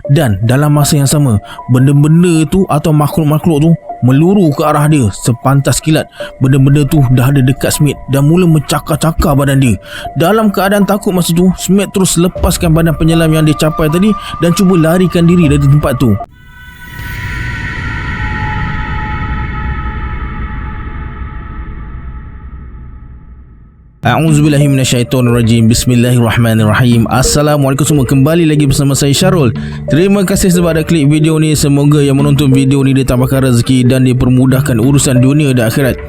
Dan dalam masa yang sama, benda-benda tu atau makhluk-makhluk tu meluru ke arah dia. Sepantas kilat, benda-benda tu dah ada dekat Smith dan mula mencakar-cakar badan dia. Dalam keadaan takut masa tu, Smith terus lepaskan badan penyelam yang dia capai tadi dan cuba larikan diri dari tempat tu. A'udzubillahi minasyaitonirrajim. Bismillahirrahmanirrahim. Assalamualaikum semua, kembali lagi bersama saya Syarul. Terima kasih sebab ada klik video ni. Semoga yang menonton video ni ditambahkan rezeki dan dipermudahkan urusan dunia dan akhirat.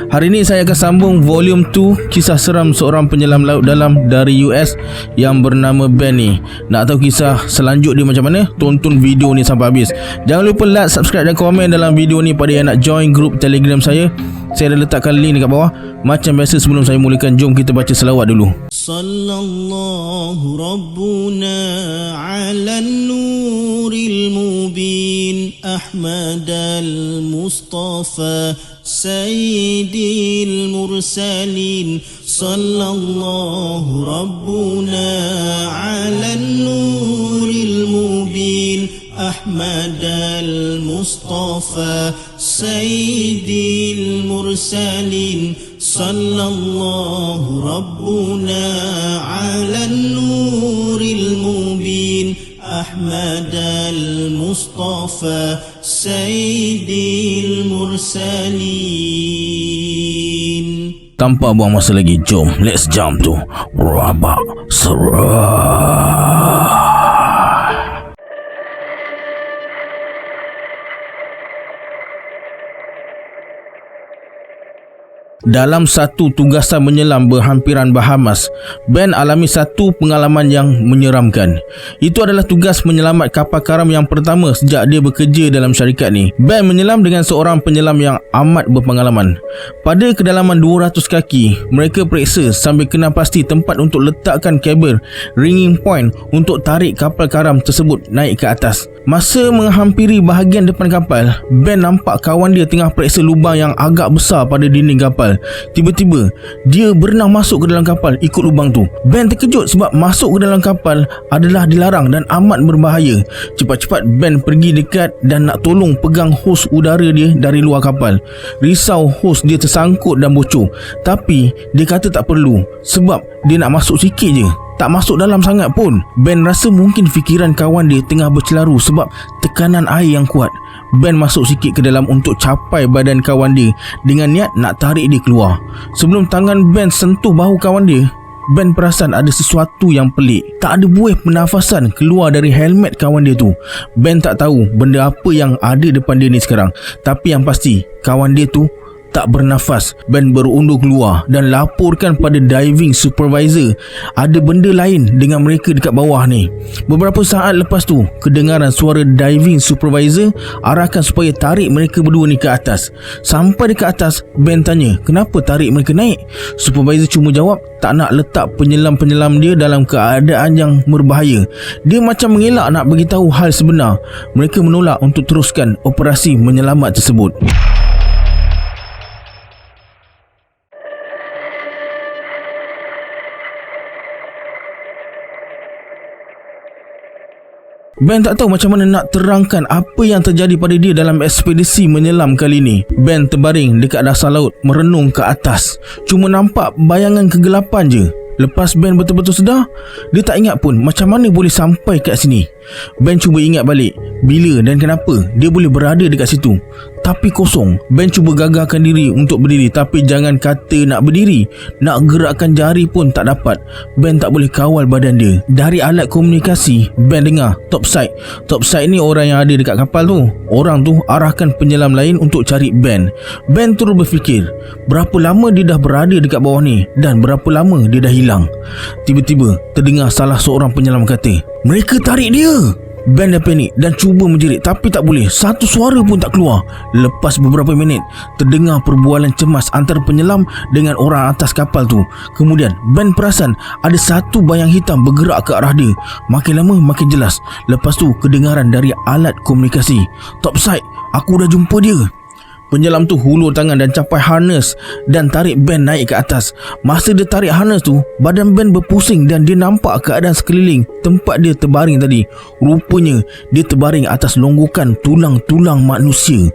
Hari ini saya akan sambung volume 2 kisah seram seorang penyelam laut dalam dari US yang bernama Ben ni. Nak tahu kisah selanjutnya macam mana? Tonton video ni sampai habis. Jangan lupa like, subscribe dan komen dalam video ni pada yang nak join grup Telegram saya. Saya dah letakkan link dekat bawah. Macam biasa, sebelum saya mulakan, jom kita baca selawat dulu. Sallallahu Rabbuna ala nuril mubin Ahmad al-Mustafa Sayyidil Mursalin. Sallallahu Rabbuna ala nuril mubin Ahmad al-Mustafa Sayyidil Mursalin. Sallallahu Rabbuna ala nuril mubin Ahmad al-Mustafa Sayyidil Mursalin. Tanpa buang masa lagi, jom let's jump to Rabak Seram. Dalam satu tugasan menyelam berhampiran Bahamas, Ben alami satu pengalaman yang menyeramkan. Itu adalah tugas menyelamat kapal karam yang pertama sejak dia bekerja dalam syarikat ni. Ben menyelam dengan seorang penyelam yang amat berpengalaman. Pada kedalaman 200 kaki, mereka periksa sambil kena pasti tempat untuk letakkan kabel ringing point untuk tarik kapal karam tersebut naik ke atas. Masa menghampiri bahagian depan kapal, Ben nampak kawan dia tengah periksa lubang yang agak besar pada dinding kapal. Tiba-tiba dia berenang masuk ke dalam kapal ikut lubang tu. Ben terkejut sebab masuk ke dalam kapal adalah dilarang dan amat berbahaya. Cepat-cepat Ben pergi dekat dan nak tolong pegang hos udara dia dari luar kapal. Risau hos dia tersangkut dan bocor, tapi dia kata tak perlu sebab dia nak masuk sikit je, tak masuk dalam sangat pun. Ben rasa mungkin fikiran kawan dia tengah bercelaru sebab tekanan air yang kuat. Ben masuk sikit ke dalam untuk capai badan kawan dia dengan niat nak tarik dia keluar. Sebelum tangan Ben sentuh bahu kawan dia, Ben perasan ada sesuatu yang pelik. Tak ada buih pernafasan keluar dari helmet kawan dia tu. Ben tak tahu benda apa yang ada depan dia ni sekarang, tapi yang pasti kawan dia tu tak bernafas. Ben berundur keluar dan laporkan pada diving supervisor ada benda lain dengan mereka dekat bawah ni. Beberapa saat lepas tu, kedengaran suara diving supervisor arahkan supaya tarik mereka berdua ni ke atas. Sampai dekat atas, Ben tanya kenapa tarik mereka naik. Supervisor cuma jawab tak nak letak penyelam-penyelam dia dalam keadaan yang berbahaya. Dia macam mengelak nak beritahu hal sebenar. Mereka menolak untuk teruskan operasi menyelamat tersebut. Ben tak tahu macam mana nak terangkan apa yang terjadi pada dia dalam ekspedisi menyelam kali ni. Ben terbaring dekat dasar laut merenung ke atas. Cuma nampak bayangan kegelapan je. Lepas Ben betul-betul sedar, dia tak ingat pun macam mana boleh sampai kat sini. Ben cuba ingat balik bila dan kenapa dia boleh berada dekat situ, tapi kosong. Ben cuba gagahkan diri untuk berdiri, tapi jangan kata nak berdiri, nak gerakkan jari pun tak dapat. Ben tak boleh kawal badan dia. Dari alat komunikasi, Ben dengar topside. Topside ni orang yang ada dekat kapal tu. Orang tu arahkan penyelam lain untuk cari Ben. Ben terus berfikir, berapa lama dia dah berada dekat bawah ni dan berapa lama dia dah hilang. Tiba-tiba terdengar salah seorang penyelam kata, "Mereka tarik dia." Ben dah panik dan cuba menjerit, tapi tak boleh. Satu suara pun tak keluar. Lepas beberapa minit, terdengar perbualan cemas antara penyelam dengan orang atas kapal tu. Kemudian Ben perasan ada satu bayang hitam bergerak ke arah dia. Makin lama makin jelas. Lepas tu kedengaran dari alat komunikasi, "Topside, aku dah jumpa dia." Penyelam tu hulur tangan dan capai harness dan tarik Ben naik ke atas. Masa dia tarik harness tu, badan Ben berpusing dan dia nampak keadaan sekeliling tempat dia terbaring tadi. Rupanya dia terbaring atas longgokan tulang-tulang manusia.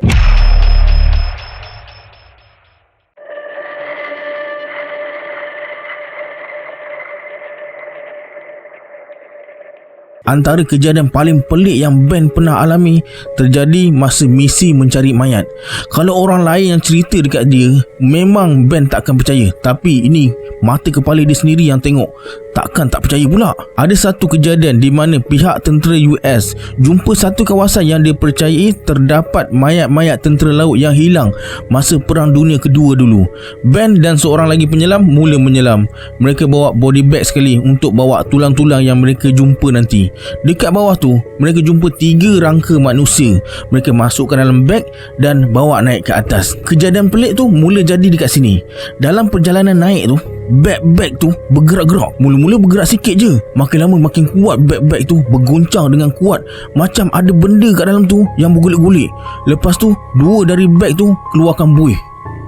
Antara kejadian paling pelik yang Ben pernah alami terjadi masa misi mencari mayat. Kalau orang lain yang cerita dekat dia, memang Ben takkan percaya. Tapi ini mata kepala dia sendiri yang tengok, takkan tak percaya pula. Ada satu kejadian di mana pihak tentera US jumpa satu kawasan yang dia percayai terdapat mayat-mayat tentera laut yang hilang masa Perang Dunia Kedua dulu. Ben dan seorang lagi penyelam mula menyelam. Mereka bawa body bag sekali untuk bawa tulang-tulang yang mereka jumpa nanti. Dekat bawah tu, mereka jumpa 3 rangka manusia. Mereka masukkan dalam beg dan bawa naik ke atas. Kejadian pelik tu mula jadi dekat sini. Dalam perjalanan naik tu, beg-beg tu bergerak-gerak. Mula-mula bergerak sikit je, makin lama makin kuat. Beg-beg tu bergoncang dengan kuat, macam ada benda kat dalam tu yang bergulik-gulik. Lepas tu, 2 dari beg tu keluarkan buih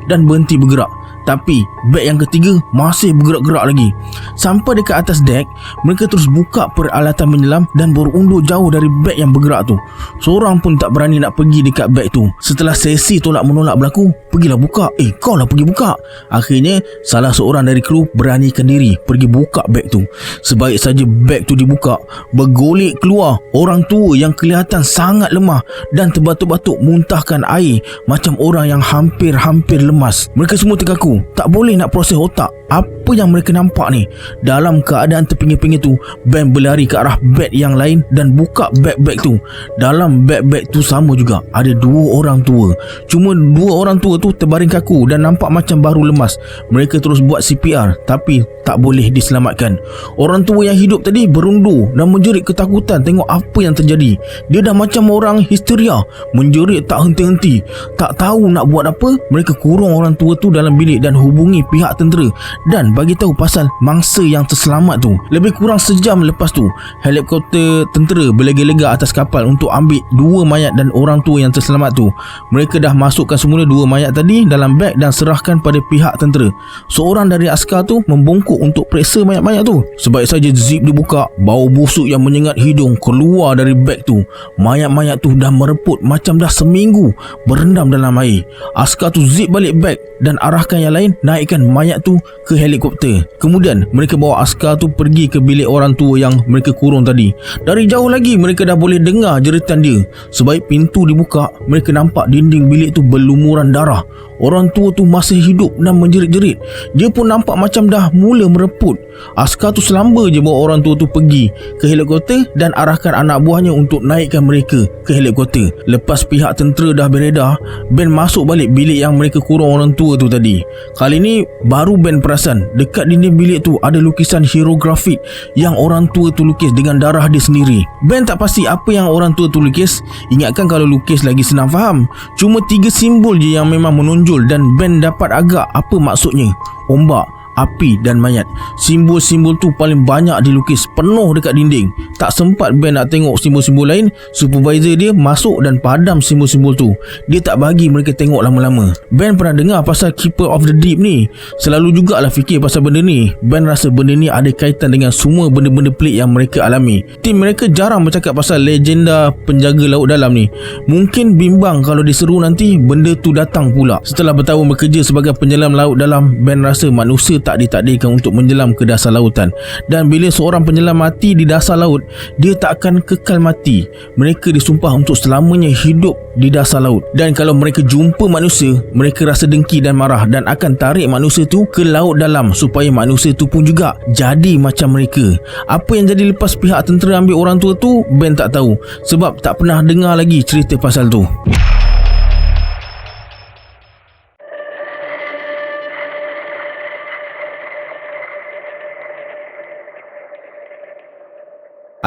dan berhenti bergerak. Tapi beg yang ketiga masih bergerak-gerak lagi. Sampai dekat atas dek, mereka terus buka peralatan menyelam dan berundur jauh dari beg yang bergerak tu. Seorang pun tak berani nak pergi dekat beg tu. Setelah sesi tolak menolak berlaku, pergilah buka. Kau lah pergi buka. Akhirnya salah seorang dari kru beranikan diri pergi buka beg tu. Sebaik saja beg tu dibuka, bergolek keluar orang tua yang kelihatan sangat lemah dan terbatuk-batuk muntahkan air macam orang yang hampir-hampir lemas. Mereka semua terkaku, tak boleh nak proses otak apa yang mereka nampak ni. Dalam keadaan terpinggir-pinggir tu, Ben berlari ke arah beg yang lain dan buka beg-beg tu. Dalam beg-beg tu sama juga ada 2 orang tua. Cuma 2 orang tua tu terbaring kaku dan nampak macam baru lemas. Mereka terus buat CPR tapi tak boleh diselamatkan. Orang tua yang hidup tadi berundur dan menjerit ketakutan tengok apa yang terjadi. Dia dah macam orang histeria, menjerit tak henti-henti. Tak tahu nak buat apa, mereka kurung orang tua tu dalam bilik dan hubungi pihak tentera dan bagi tahu pasal mangsa yang terselamat tu. Lebih kurang sejam lepas tu, helikopter tentera berlega-lega atas kapal untuk ambil 2 mayat dan orang tua yang terselamat tu. Mereka dah masukkan semula 2 mayat tadi dalam beg dan serahkan pada pihak tentera. Seorang dari askar tu membungkuk untuk periksa mayat-mayat tu. Sebaik saja zip dibuka, bau busuk yang menyengat hidung keluar dari beg tu. Mayat-mayat tu dah mereput macam dah seminggu berendam dalam air. Askar tu zip balik beg dan arahkan yang lain naikkan mayat tu ke helikopter. Kemudian mereka bawa askar tu pergi ke bilik orang tua yang mereka kurung tadi. Dari jauh lagi mereka dah boleh dengar jeritan dia. Sebaik pintu dibuka, mereka nampak dinding bilik tu berlumuran darah. Orang tua tu masih hidup dan menjerit-jerit. Dia pun nampak macam dah mula mereput. Askar tu selamba je bawa orang tua tu pergi ke helikopter dan arahkan anak buahnya untuk naikkan mereka ke helikopter. Lepas pihak tentera dah beredar, Ben masuk balik bilik yang mereka kurung orang tua tu tadi. Kali ni baru Ben perasan dekat dinding bilik tu ada lukisan hierografik yang orang tua tu lukis dengan darah dia sendiri. Ben tak pasti apa yang orang tua tu lukis. Ingatkan kalau lukis lagi senang faham. Cuma 3 simbol je yang memang menonjol dan Ben dapat agak apa maksudnya. Ombak, api dan mayat. Simbol-simbol tu paling banyak dilukis penuh dekat dinding. Tak sempat Ben nak tengok simbol-simbol lain. Supervisor dia masuk dan padam simbol-simbol tu. Dia tak bagi mereka tengok lama-lama. Ben pernah dengar pasal Keeper of the Deep ni. Selalu jugalah fikir pasal benda ni. Ben rasa benda ni ada kaitan dengan semua benda-benda pelik yang mereka alami. Tim mereka jarang bercakap pasal legenda penjaga laut dalam ni. Mungkin bimbang kalau diseru nanti benda tu datang pula. Setelah bertahun bekerja sebagai penyelam laut dalam, Ben rasa manusia tak ditakdirkan untuk menyelam ke dasar lautan. Dan bila seorang penyelam mati di dasar laut, dia tak akan kekal mati. Mereka disumpah untuk selamanya hidup di dasar laut. Dan kalau mereka jumpa manusia, mereka rasa dengki dan marah dan akan tarik manusia tu ke laut dalam supaya manusia tu pun juga jadi macam mereka. Apa yang jadi lepas pihak tentera ambil orang tua tu, Ben tak tahu sebab tak pernah dengar lagi cerita pasal tu.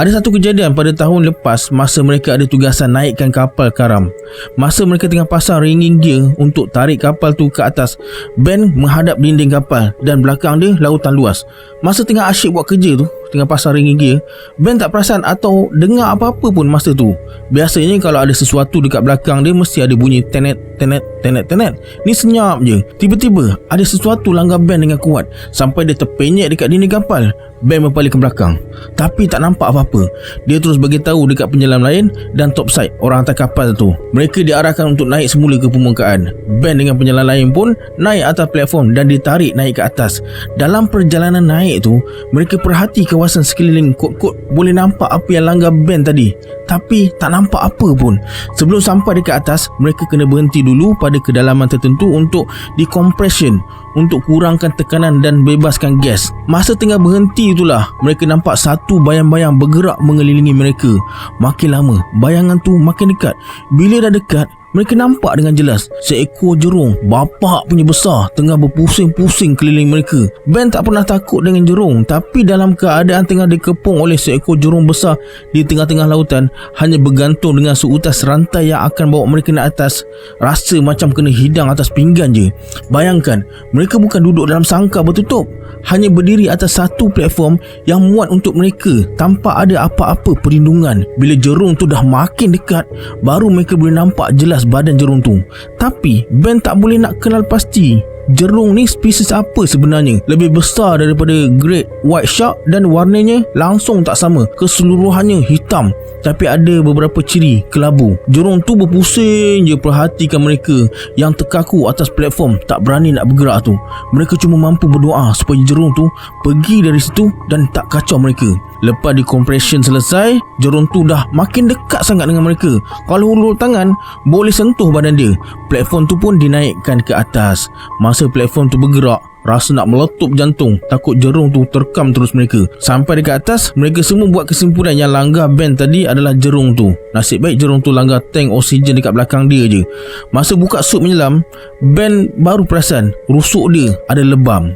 Ada satu kejadian pada tahun lepas masa mereka ada tugasan naikkan kapal karam. Masa mereka tengah pasang ringing gear untuk tarik kapal tu ke atas, Ben menghadap dinding kapal dan belakang dia lautan luas. Masa tengah asyik buat kerja tu, tengah pasang ring gigi, Ben tak perasan atau dengar apa-apa pun masa tu. Biasanya kalau ada sesuatu dekat belakang dia, mesti ada bunyi tenet, tenet, tenet, tenet. Ni senyap je. Tiba-tiba ada sesuatu langgar Ben dengan kuat sampai dia terpenyek dekat dinding kapal. Ben berpaling ke belakang, tapi tak nampak apa-apa. Dia terus beritahu dekat penyelam lain dan topside, orang atas kapal tu. Mereka diarahkan untuk naik semula ke permukaan. Ben dengan penyelam lain pun naik atas platform dan ditarik naik ke atas. Dalam perjalanan naik tu, mereka perhati kawasan sekeliling kot-kot. Boleh nampak apa yang langgar Ben tadi, tapi tak nampak apa pun. Sebelum sampai dekat atas, mereka kena berhenti dulu pada kedalaman tertentu untuk decompression, untuk kurangkan tekanan dan bebaskan gas. Masa tengah berhenti itulah mereka nampak satu bayang-bayang bergerak mengelilingi mereka. Makin lama bayangan tu makin dekat. Bila dah dekat, mereka nampak dengan jelas seekor jerung bapak punya besar tengah berpusing-pusing keliling mereka. Ben tak pernah takut dengan jerung, tapi dalam keadaan tengah dikepung oleh seekor jerung besar di tengah-tengah lautan, hanya bergantung dengan seutas rantai yang akan bawa mereka naik atas, rasa macam kena hidang atas pinggan je. Bayangkan, mereka bukan duduk dalam sangkar bertutup, hanya berdiri atas satu platform yang muat untuk mereka tanpa ada apa-apa perlindungan. Bila jerung tu dah makin dekat, baru mereka boleh nampak jelas badan jerung tu. Tapi Ben tak boleh nak kenal pasti jerung ni spesies apa sebenarnya. Lebih besar daripada great white shark dan warnanya langsung tak sama. Keseluruhannya hitam, tapi ada beberapa ciri kelabu. Jerung tu berpusing je perhatikan mereka yang terkaku atas platform, tak berani nak bergerak tu. Mereka cuma mampu berdoa supaya jerung tu pergi dari situ dan tak kacau mereka. Lepas decompression selesai, jerung tu dah makin dekat sangat dengan mereka. Kalau hulur tangan boleh sentuh badan dia. Platform tu pun dinaikkan ke atas. Masa platform tu bergerak, rasa nak meletup jantung, takut jerung tu terkam terus mereka. Sampai dekat atas, mereka semua buat kesimpulan yang langgar Ben tadi adalah jerung tu. Nasib baik jerung tu langgar tank oksigen dekat belakang dia je. Masa buka suit menyelam, Ben baru perasan rusuk dia ada lebam.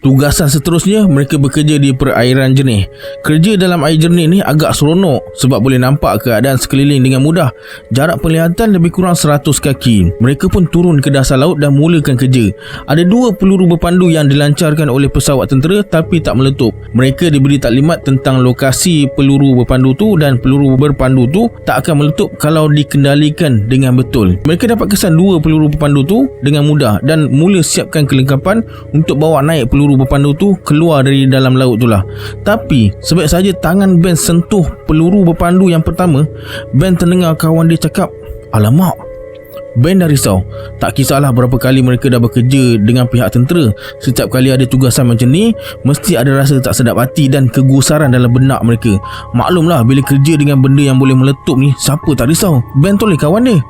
Tugasan seterusnya, mereka bekerja di perairan jernih. Kerja dalam air jernih ni agak seronok sebab boleh nampak keadaan sekeliling dengan mudah. Jarak penglihatan lebih kurang 100 kaki. Mereka pun turun ke dasar laut dan mulakan kerja. Ada 2 peluru berpandu yang dilancarkan oleh pesawat tentera tapi tak meletup. Mereka diberi taklimat tentang lokasi peluru berpandu tu, dan peluru berpandu tu tak akan meletup kalau dikendalikan dengan betul. Mereka dapat kesan 2 peluru berpandu tu dengan mudah dan mula siapkan kelengkapan untuk bawa naik peluru berpandu tu keluar dari dalam laut tu lah. Tapi sebab saja tangan Ben sentuh peluru berpandu yang pertama, Ben terdengar kawan dia cakap, "Alamak." Ben dah risau. Tak kisahlah berapa kali mereka dah bekerja dengan pihak tentera, setiap kali ada tugasan macam ni, mesti ada rasa tak sedap hati dan kegusaran dalam benak mereka. Maklumlah, bila kerja dengan benda yang boleh meletup ni, siapa tak risau? Ben toleh kawan dia.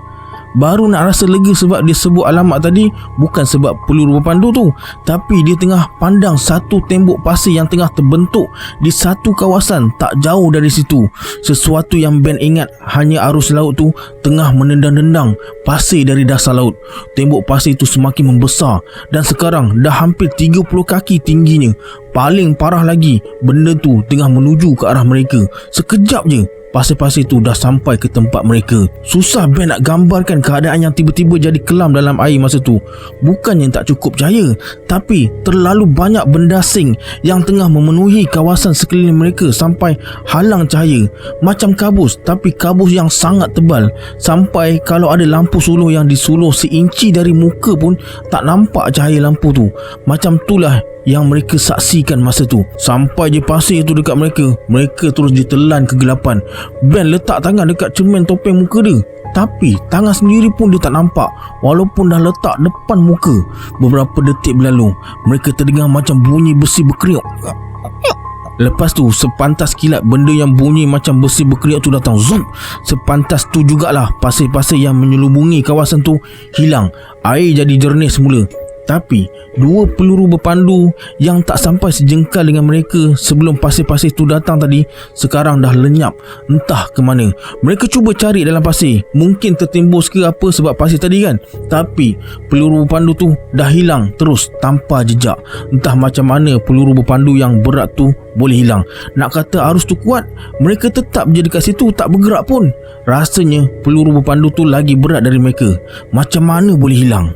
Baru nak rasa lega sebab dia sebut alamat tadi, bukan sebab peluru berpandu tu, tapi dia tengah pandang satu tembok pasir yang tengah terbentuk di satu kawasan tak jauh dari situ. Sesuatu yang Ben ingat hanya arus laut tu tengah menendang-nendang pasir dari dasar laut. Tembok pasir tu semakin membesar dan sekarang dah hampir 30 kaki tingginya. Paling parah lagi, benda tu tengah menuju ke arah mereka. Sekejap je, pasir-pasir tu dah sampai ke tempat mereka. Susah Ben nak gambarkan keadaan yang tiba-tiba jadi kelam dalam air masa tu. Bukannya tak cukup cahaya, tapi terlalu banyak benda asing yang tengah memenuhi kawasan sekeliling mereka sampai halang cahaya. Macam kabus, tapi kabus yang sangat tebal, sampai kalau ada lampu suluh yang disuluh seinci dari muka pun tak nampak cahaya lampu tu. Macam itulah yang mereka saksikan masa tu. Sampai je pasir tu dekat mereka, mereka terus ditelan kegelapan. Ben letak tangan dekat cermin topeng muka dia, tapi tangan sendiri pun dia tak nampak walaupun dah letak depan muka. Beberapa detik berlalu, mereka terdengar macam bunyi besi berkeriuk. Lepas tu sepantas kilat benda yang bunyi macam besi berkeriuk tu datang. Zoom. Sepantas tu jugalah pasir-pasir yang menyelubungi kawasan tu hilang. Air jadi jernih semula. Tapi dua peluru berpandu yang tak sampai sejengkal dengan mereka sebelum pasir-pasir tu datang tadi sekarang dah lenyap entah ke mana. Mereka cuba cari dalam pasir, mungkin tertimbus ke apa sebab pasir tadi kan. Tapi peluru berpandu tu dah hilang terus tanpa jejak. Entah macam mana peluru berpandu yang berat tu boleh hilang. Nak kata arus tu kuat, mereka tetap je dekat situ tak bergerak pun. Rasanya peluru berpandu tu lagi berat dari mereka. Macam mana boleh hilang?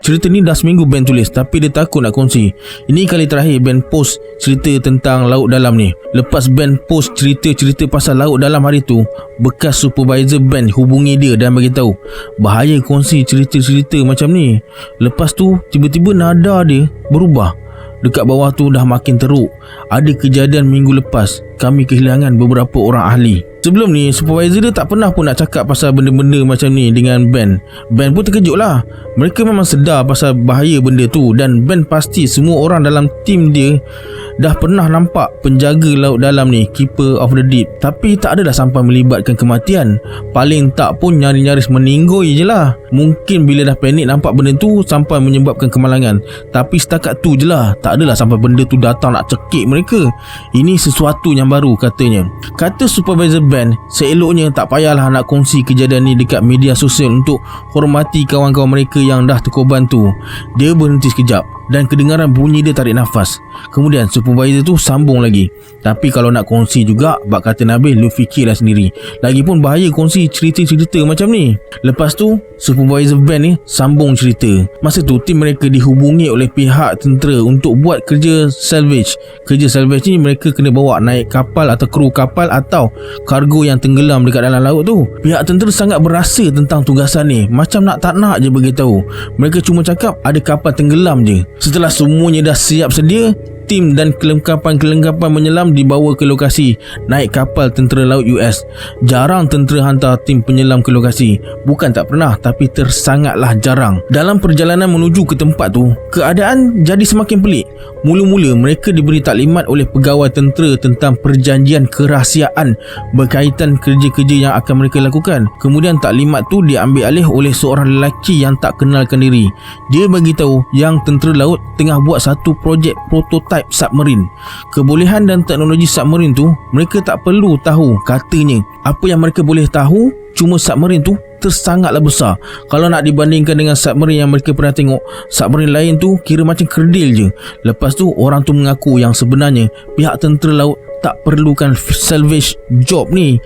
Cerita ni dah seminggu Ben tulis, tapi dia takut nak kongsi. Ini kali terakhir Ben post cerita tentang laut dalam ni. Lepas Ben post cerita-cerita pasal laut dalam hari tu, bekas supervisor Ben hubungi dia dan beritahu bahaya kongsi cerita-cerita macam ni. Lepas tu tiba-tiba nada dia berubah. Dekat bawah tu dah makin teruk. Ada kejadian minggu lepas, kami kehilangan beberapa orang ahli. Sebelum ni supervisor dia tak pernah pun nak cakap pasal benda-benda macam ni dengan Ben. Ben pun terkejut lah. Mereka memang sedar pasal bahaya benda tu, dan Ben pasti semua orang dalam tim dia dah pernah nampak penjaga laut dalam ni, keeper of the deep, tapi tak adalah sampai melibatkan kematian. Paling tak pun nyaris meninggoy je lah. Mungkin bila dah panik nampak benda tu sampai menyebabkan kemalangan, tapi setakat tu je lah. Tak adalah sampai benda tu datang nak cekik mereka. Ini sesuatu yang baru katanya. Kata supervisor Ben, seeloknya tak payahlah nak kongsi kejadian ni dekat media sosial untuk hormati kawan-kawan mereka yang dah terkorban tu. Dia berhenti sekejap dan kedengaran bunyi dia tarik nafas. Kemudian supervisor tu sambung lagi, tapi kalau nak kongsi juga, bak kata Nabil, lu fikirlah sendiri. Lagipun bahaya kongsi cerita-cerita macam ni. Lepas tu supervisor Ben ni sambung cerita. Masa tu tim mereka dihubungi oleh pihak tentera untuk buat kerja salvage. Kerja salvage ni mereka kena bawa naik kapal atau kru kapal atau kargo yang tenggelam dekat dalam laut tu. Pihak tentera sangat berasa tentang tugasan ni, macam nak tak nak je beritahu. Mereka cuma cakap ada kapal tenggelam je. Setelah semuanya dah siap sedia, tim dan kelengkapan menyelam dibawa ke lokasi naik kapal tentera laut US. Jarang tentera hantar tim penyelam ke lokasi. Bukan tak pernah, tapi tersangatlah jarang. Dalam perjalanan menuju ke tempat tu, keadaan jadi semakin pelik. Mula-mula mereka diberi taklimat oleh pegawai tentera tentang perjanjian kerahsiaan berkaitan kerja-kerja yang akan mereka lakukan. Kemudian taklimat tu diambil alih oleh seorang lelaki yang tak kenalkan diri. Dia bagi tahu yang tentera laut tengah buat satu projek prototype submarine. Kebolehan dan teknologi submarine tu mereka tak perlu tahu katanya. Apa yang mereka boleh tahu cuma submarine tu tersangatlah besar. Kalau nak dibandingkan dengan submarine yang mereka pernah tengok, submarine lain tu kira macam kerdil je. Lepas tu orang tu mengaku yang sebenarnya pihak tentera laut tak perlukan salvage job ni,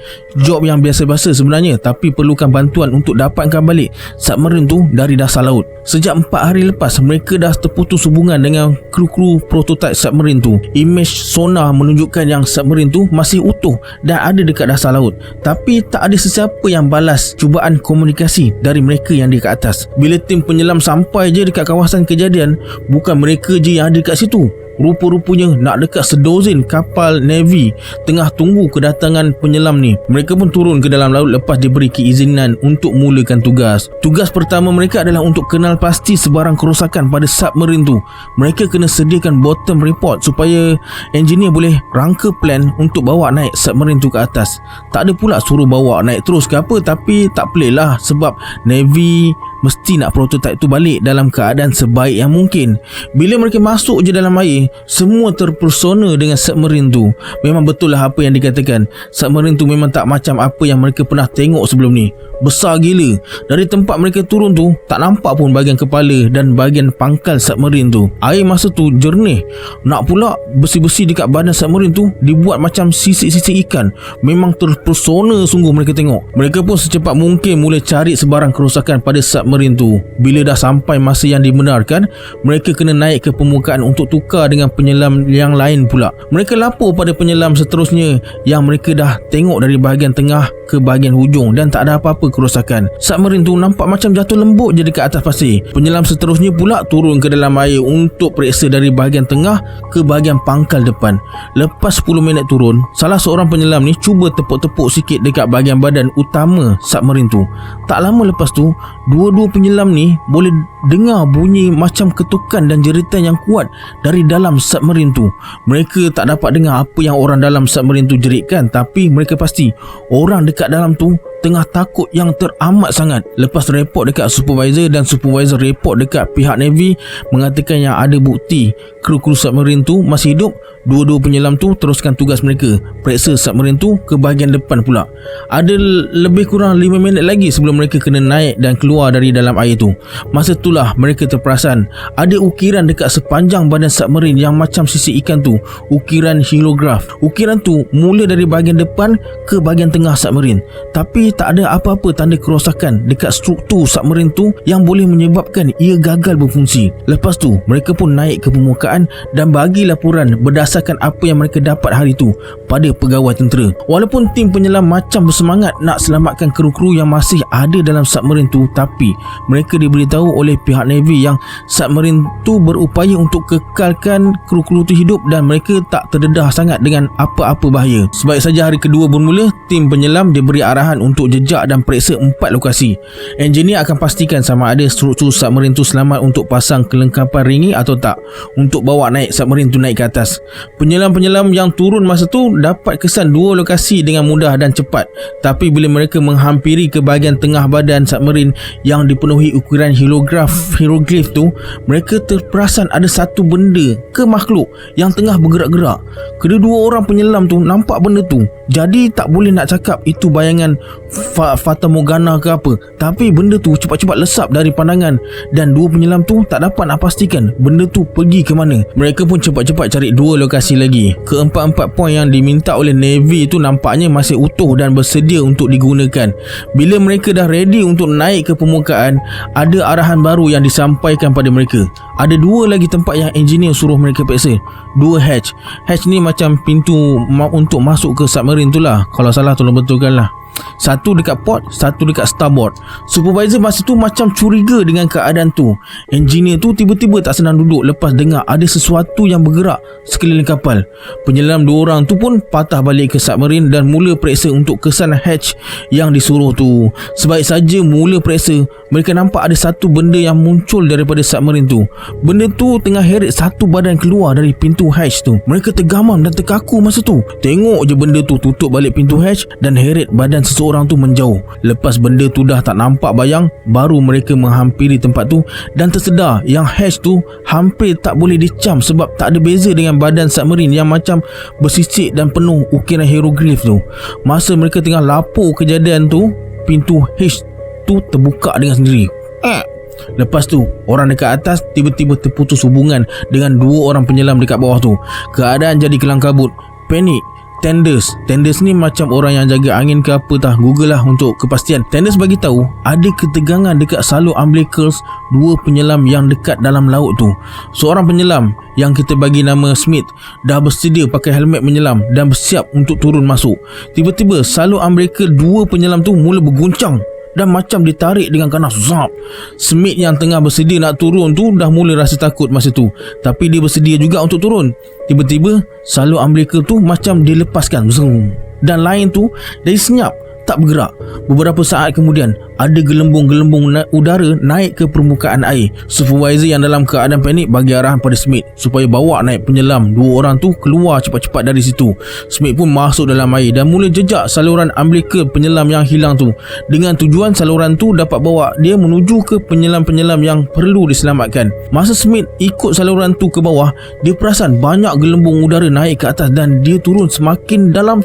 job yang biasa-biasa sebenarnya, tapi perlukan bantuan untuk dapatkan balik submarine tu dari dasar laut. Sejak 4 hari lepas, mereka dah terputus hubungan dengan kru-kru prototype submarine tu. Image sonar menunjukkan yang submarine tu masih utuh dan ada dekat dasar laut, tapi tak ada sesiapa yang balas cubaan komunikasi dari mereka yang di kat atas. Bila tim penyelam sampai je dekat kawasan kejadian, bukan mereka je yang ada dekat situ. Rupa-rupanya nak dekat sedozen kapal Navy tengah tunggu kedatangan penyelam ni. Mereka pun turun ke dalam laut lepas diberi keizinan untuk mulakan tugas. Tugas pertama mereka adalah untuk kenal pasti sebarang kerosakan pada submarine tu. Mereka kena sediakan bottom report supaya engineer boleh rangka plan untuk bawa naik submarine tu ke atas. Tak ada pula suruh bawa naik terus ke apa, tapi tak pelik lah sebab Navy mesti nak prototype tu balik dalam keadaan sebaik yang mungkin. Bila mereka masuk je dalam air, semua terpersona dengan submarine tu. Memang betul lah apa yang dikatakan. Submarine tu memang tak macam apa yang mereka pernah tengok sebelum ni. Besar gila. Dari tempat mereka turun tu, tak nampak pun bahagian kepala dan bahagian pangkal submarine tu. Air masa tu jernih. Nak pula besi-besi dekat badan submarine tu dibuat macam sisik-sisik ikan. Memang terpersona sungguh mereka tengok. Mereka pun secepat mungkin mula cari sebarang kerosakan pada submarine tu. Bila dah sampai masa yang dibenarkan, mereka kena naik ke permukaan untuk tukar dengan penyelam yang lain pula. Mereka lapor pada penyelam seterusnya yang mereka dah tengok dari bahagian tengah ke bahagian hujung dan tak ada apa-apa kerosakan. Submarine tu nampak macam jatuh lembut je dekat atas pasir. Penyelam seterusnya pula turun ke dalam air untuk periksa dari bahagian tengah ke bahagian pangkal depan. Lepas 10 minit turun, salah seorang penyelam ni cuba tepuk-tepuk sikit dekat bahagian badan utama submarine tu. Tak lama lepas tu, dua-dua penyelam ni boleh dengar bunyi macam ketukan dan jeritan yang kuat dari dalam submarine tu. Mereka tak dapat dengar apa yang orang dalam submarine tu jeritkan, tapi mereka pasti orang dekat dalam tu tengah takut yang teramat sangat. Lepas report dekat supervisor dan supervisor report dekat pihak Navy mengatakan yang ada bukti kru-kru submarine tu masih hidup, dua-dua penyelam tu teruskan tugas mereka, periksa submarine tu ke bahagian depan pula. Ada lebih kurang 5 minit lagi sebelum mereka kena naik dan keluar dari dalam air tu. Masa itulah mereka terperasan ada ukiran dekat sepanjang badan submarine yang macam sisik ikan tu, ukiran hieroglyph. Ukiran tu mula dari bahagian depan ke bahagian tengah submarine, tapi tak ada apa-apa tanda kerosakan dekat struktur submarine tu yang boleh menyebabkan ia gagal berfungsi. Lepas tu mereka pun naik ke permukaan dan bagi laporan berdasarkan apa yang mereka dapat hari tu pada pegawai tentera. Walaupun tim penyelam macam bersemangat nak selamatkan kru-kru yang masih ada dalam submarine tu, tapi mereka diberitahu oleh pihak Navy yang submarine tu berupaya untuk kekalkan kru-kru tu hidup dan mereka tak terdedah sangat dengan apa-apa bahaya. Sebaik saja hari kedua bermula, tim penyelam diberi arahan untuk jejak dan periksa 4 lokasi. Engineer akan pastikan sama ada struktur submarine tu selamat untuk pasang kelengkapan ringi atau tak untuk bawa naik submarine tu naik ke atas. Penyelam-penyelam yang turun masa tu dapat kesan 2 lokasi dengan mudah dan cepat, tapi bila mereka menghampiri ke bahagian tengah badan submarine yang dipenuhi ukiran hieroglyph tu, mereka terperasan ada satu benda ke makhluk yang tengah bergerak-gerak. Kedua-dua orang penyelam tu nampak benda tu, jadi tak boleh nak cakap itu bayangan Fata Morgana ke apa, tapi benda tu cepat-cepat lesap dari pandangan dan dua penyelam tu tak dapat nak pastikan benda tu pergi ke mana. Mereka pun cepat-cepat cari 2 lokasi lagi. Keempat-empat poin yang diminta oleh Navy tu nampaknya masih utuh dan bersedia untuk digunakan. Bila mereka dah ready untuk naik ke permukaan, ada arahan baru yang disampaikan pada mereka. Ada 2 lagi tempat yang engineer suruh mereka periksa. 2 hatch. Hatch ni macam pintu untuk masuk ke submarine tu lah. Kalau salah tolong betulkan lah. Satu dekat port, satu dekat starboard. Supervisor masa tu macam curiga dengan keadaan tu. Engineer tu tiba-tiba tak senang duduk lepas dengar ada sesuatu yang bergerak sekeliling kapal. Penyelam 2 orang tu pun patah balik ke submarine dan mula periksa untuk kesan hatch yang disuruh tu. Sebaik saja mula periksa, mereka nampak ada satu benda yang muncul daripada submarine tu. Benda tu tengah heret satu badan keluar dari pintu hatch tu. Mereka tergamam dan terkaku masa tu. Tengok je benda tu tutup balik pintu hatch dan heret badan seseorang tu menjauh. Lepas benda tu dah tak nampak bayang, baru mereka menghampiri tempat tu dan tersedar yang hatch tu hampir tak boleh dicam sebab tak ada beza dengan badan submarine yang macam bersisik dan penuh ukiran hieroglyph tu. Masa mereka tengah lapor kejadian tu, pintu hatch tu terbuka dengan sendiri. Lepas tu, orang dekat atas tiba-tiba terputus hubungan dengan 2 orang penyelam dekat bawah tu. Keadaan jadi kelang kabut. Panik. Tenders ni macam orang yang jaga angin ke apa tah. Google lah untuk kepastian. Tenders bagi tahu ada ketegangan dekat salur umbilicals 2 penyelam yang dekat dalam laut tu. Seorang penyelam yang kita bagi nama Smith dah bersedia pakai helmet menyelam dan bersiap untuk turun masuk. Tiba-tiba salur umbilical 2 penyelam tu mula berguncang dan macam ditarik dengan ganas. Zap. Smith yang tengah bersedia nak turun tu dah mula rasa takut masa tu, tapi dia bersedia juga untuk turun. Tiba-tiba salur umbilical tu macam dilepaskan. Zoom. Dan lain tu dari senyap tak bergerak. Beberapa saat kemudian ada gelembung-gelembung udara naik ke permukaan air. Supervisor yang dalam keadaan panik bagi arahan pada Smith supaya bawa naik penyelam 2 orang tu keluar cepat-cepat dari situ. Smith pun masuk dalam air dan mula jejak saluran umbilical penyelam yang hilang tu, dengan tujuan saluran tu dapat bawa dia menuju ke penyelam-penyelam yang perlu diselamatkan. Masa Smith ikut saluran tu ke bawah, dia perasan banyak gelembung udara naik ke atas dan dia turun semakin dalam.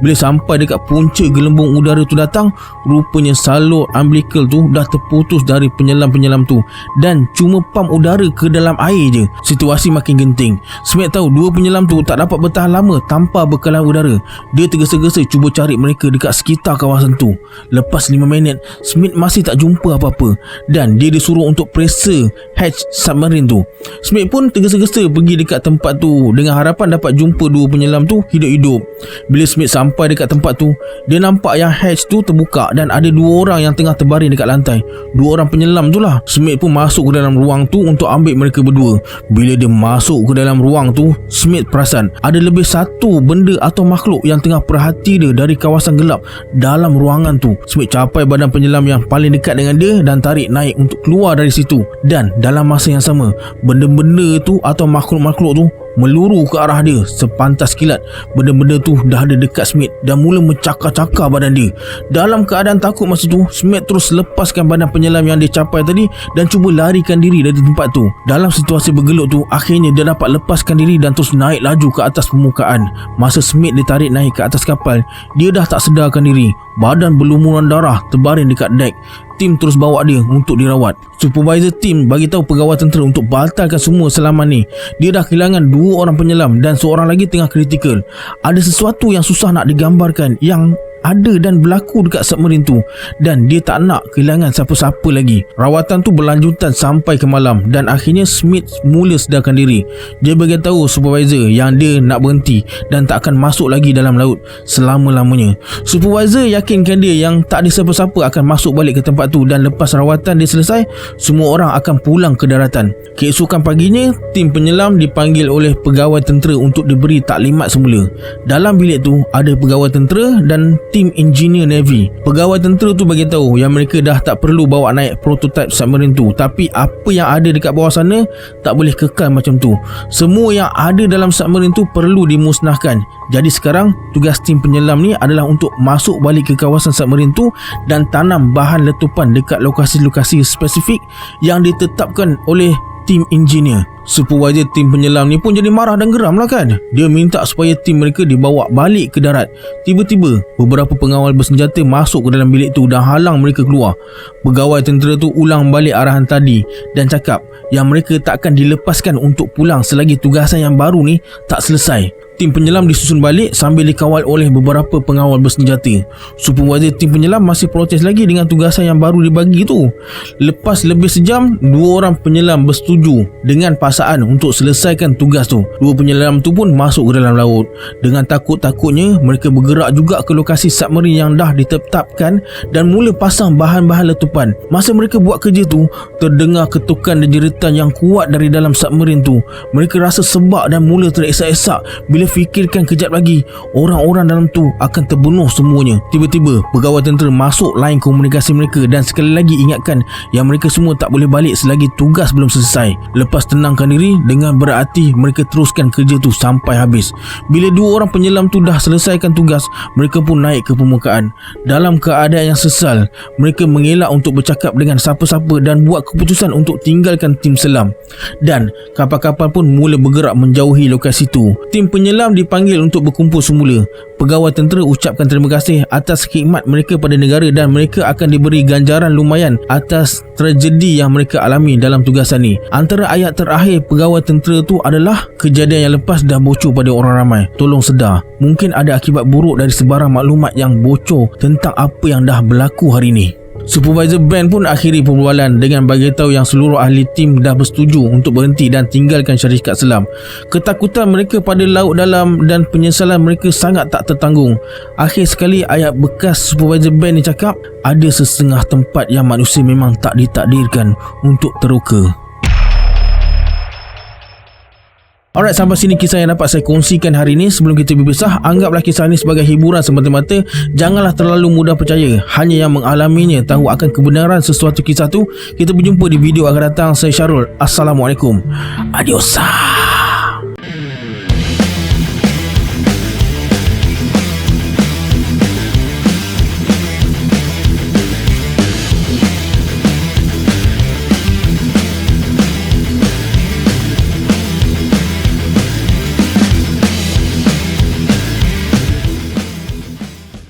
Bila sampai dekat punca gelembung udara tu datang, rupanya salur umbilical tu dah terputus dari penyelam-penyelam tu dan cuma pam udara ke dalam air je. Situasi makin genting. Smith tahu dua penyelam tu tak dapat bertahan lama tanpa bekalan udara. Dia tergesa-gesa cuba cari mereka dekat sekitar kawasan tu. Lepas 5 minit, Smith masih tak jumpa apa-apa dan dia disuruh untuk periksa hatch submarine tu. Smith pun tergesa-gesa pergi dekat tempat tu dengan harapan dapat jumpa dua penyelam tu hidup-hidup. Bila Smith sampai dekat tempat tu, dia nampak yang hatch tu terbuka dan ada dua orang yang tengah terbaring dekat lantai. Dua orang penyelam tu lah. Smith pun masuk ke dalam ruang tu untuk ambil mereka berdua. Bila dia masuk ke dalam ruang tu, Smith perasan ada lebih satu benda atau makhluk yang tengah perhati dia dari kawasan gelap dalam ruangan tu. Smith capai badan penyelam yang paling dekat dengan dia dan tarik naik untuk keluar dari situ. Dan dalam masa yang sama, benda-benda tu atau makhluk-makhluk tu meluru ke arah dia. Sepantas kilat, benda-benda tu dah ada dekat Smith dan mula mencakar-cakar badan dia. Dalam keadaan takut masa tu, Smith terus lepaskan badan penyelam yang dia capai tadi dan cuba larikan diri dari tempat tu. Dalam situasi bergelut tu, akhirnya dia dapat lepaskan diri dan terus naik laju ke atas permukaan. Masa Smith ditarik naik ke atas kapal, dia dah tak sedarkan diri. Badan berlumuran darah terbaring dekat dek. Tim terus bawa dia untuk dirawat. Supervisor tim bagi tahu pegawai tentera untuk batalkan semua selaman ni. Dia dah kehilangan 2 orang penyelam dan seorang lagi tengah kritikal. Ada sesuatu yang susah nak digambarkan yang ada dan berlaku dekat submarine tu dan dia tak nak kehilangan siapa-siapa lagi. Rawatan tu berlanjutan sampai ke malam dan akhirnya Smith mula sedarkan diri. Dia beritahu supervisor yang dia nak berhenti dan tak akan masuk lagi dalam laut selama-lamanya. Supervisor yakinkan dia yang tak ada siapa-siapa akan masuk balik ke tempat tu dan lepas rawatan dia selesai, semua orang akan pulang ke daratan. Keesokan paginya, tim penyelam dipanggil oleh pegawai tentera untuk diberi taklimat semula. Dalam bilik tu ada pegawai tentera dan tim engineer Navy. Pegawai tentera tu bagi tahu yang mereka dah tak perlu bawa naik prototype submarine tu, tapi apa yang ada dekat bawah sana tak boleh kekal macam tu. Semua yang ada dalam submarine tu perlu dimusnahkan. Jadi sekarang tugas tim penyelam ni adalah untuk masuk balik ke kawasan submarine tu dan tanam bahan letupan dekat lokasi-lokasi spesifik yang ditetapkan oleh tim engineer. Supervisor tim penyelam ni pun jadi marah dan geram lah kan. Dia minta supaya tim mereka dibawa balik ke darat. Tiba-tiba beberapa pengawal bersenjata masuk ke dalam bilik tu dan halang mereka keluar. Pegawai tentera tu ulang balik arahan tadi dan cakap yang mereka tak akan dilepaskan untuk pulang selagi tugasan yang baru ni tak selesai. Tim penyelam disusun balik sambil dikawal oleh beberapa pengawal bersenjata. Supervisor tim penyelam masih protes lagi dengan tugasan yang baru dibagi tu. Lepas lebih sejam, 2 orang penyelam bersetuju dengan paksaan untuk selesaikan tugas tu. 2 penyelam tu pun masuk ke dalam laut. Dengan takut-takutnya, mereka bergerak juga ke lokasi submarine yang dah ditetapkan dan mula pasang bahan-bahan letupan. Masa mereka buat kerja tu, terdengar ketukan dan jeritan yang kuat dari dalam submarine tu. Mereka rasa sebab dan mula teresak-esak bila fikirkan kejap lagi orang-orang dalam tu akan terbunuh semuanya. Tiba-tiba pegawai tentera masuk line komunikasi mereka dan sekali lagi ingatkan yang mereka semua tak boleh balik selagi tugas belum selesai. Lepas tenangkan diri, dengan berhati mereka teruskan kerja tu sampai habis. Bila 2 orang penyelam tu dah selesaikan tugas, mereka pun naik ke permukaan. Dalam keadaan yang sesal, mereka mengelak untuk bercakap dengan siapa-siapa dan buat keputusan untuk tinggalkan tim selam. Dan kapal-kapal pun mula bergerak menjauhi lokasi tu. Tim penyelam dipanggil untuk berkumpul semula. Pegawai tentera ucapkan terima kasih atas khidmat mereka pada negara dan mereka akan diberi ganjaran lumayan atas tragedi yang mereka alami dalam tugasan ni. Antara ayat terakhir pegawai tentera tu adalah kejadian yang lepas dah bocor pada orang ramai. Tolong sedar, mungkin ada akibat buruk dari sebarang maklumat yang bocor tentang apa yang dah berlaku hari ni. Supervisor Ben pun akhiri perbualan dengan bagi tahu yang seluruh ahli tim dah bersetuju untuk berhenti dan tinggalkan syarikat selam. Ketakutan mereka pada laut dalam dan penyesalan mereka sangat tak tertanggung. Akhir sekali ayat bekas Supervisor Ben ni cakap, ada sesetengah tempat yang manusia memang tak ditakdirkan untuk terluka. Alright, sampai sini kisah yang dapat saya kongsikan hari ini. Sebelum kita berpisah, anggaplah kisah ini sebagai hiburan semata-mata. Janganlah terlalu mudah percaya. Hanya yang mengalaminya tahu akan kebenaran sesuatu kisah tu. Kita berjumpa di video akan datang. Saya Syarul. Assalamualaikum. Adios.